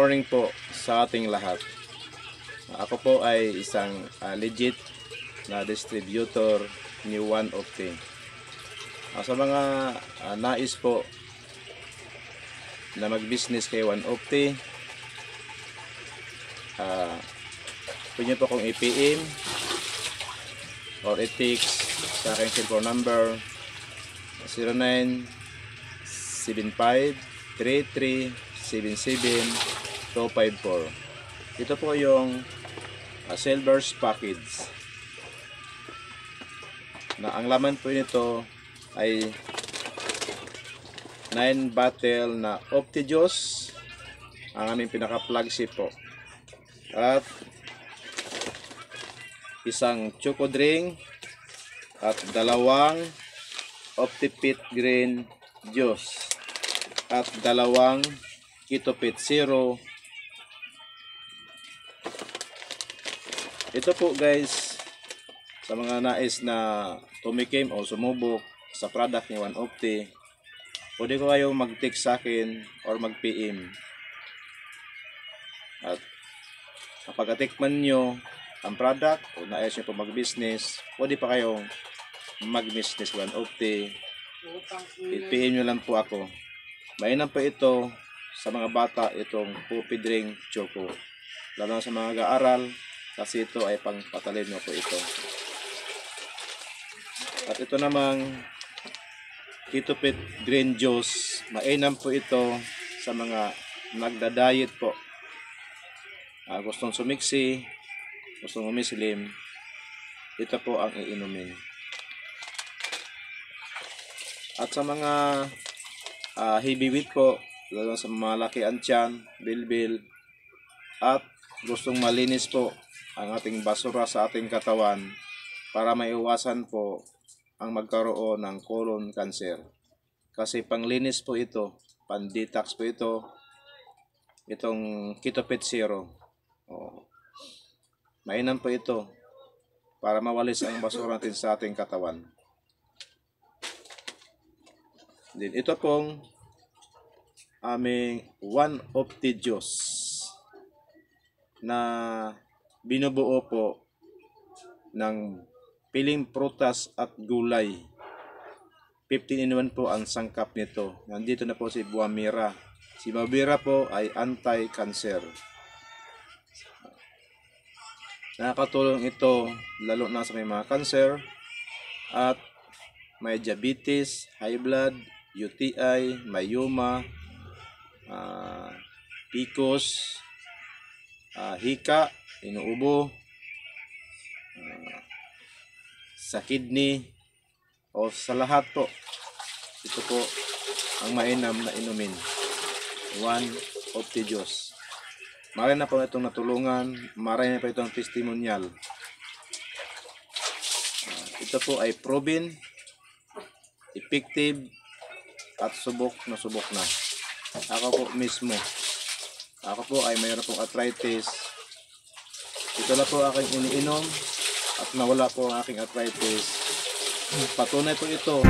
morning po sa ating lahat. Ako po ay isang legit na distributor ni One Opti. Sa mga nais po na mag-business kay One Opti, pwede po kong i-PM or i-text sa aking cellphone number 0975-33-77-254. Ito po yung Silver's package na ang laman po nito ay 9 bottle na Opti-Juice, ang aming pinaka-flagship po, at isang choco drink at dalawang Opti-Fit Green Juice at dalawang Keto-Fit Zero. Ito po guys, sa mga nais na tumikim o sumubok sa product ni One Opti, pwede ko kayo mag-text sa akin or mag-PM. At kapag atikman nyo ang product o nais nyo po mag-business, pwede pa kayong mag-business One Opti. I-PM nyo lang po ako. Mainam po ito sa mga bata, itong Puppy Drink Choco, lalo na sa mga nag-aaral, kasi ito ay pang-patalino po ito. At ito namang Keto-Fit Green Juice, mainam po ito sa mga nagda-diet po, gustong sumiksi, gustong umislim, ito po ang iinumin. At sa mga heavyweight po, lalo sa malaki ang tiyan, bilbil, at gustong malinis po ang ating basura sa ating katawan para maiwasan po ang magkaroon ng colon cancer. Kasi panglinis po ito, pan-detox po ito, itong Keto-Fit Zero. Mainam po ito para mawalis ang basura natin sa ating katawan. Then ito pong aming One Opti-Juice na binubuo po ng piling prutas at gulay. 15-in-1 po ang sangkap nito. Nandito na po si Buamira. Si Buamira po ay anti-cancer. Nakakatulong ito lalo na sa may mga cancer at may diabetes, high blood, UTI, myoma, PCOS, hika, inuubo, sa kidney, o sa lahat po. Ito po ang mainam na inumin, One Opti-Juice. Marami na po itong natulungan, marami na po itong testimonial. Ito po ay proven, effective, at subok na. Ako po mismo, ako po ay mayroon pong arthritis. Ito na po aking iniinom at nawala po ang aking arthritis. Patunay po ito.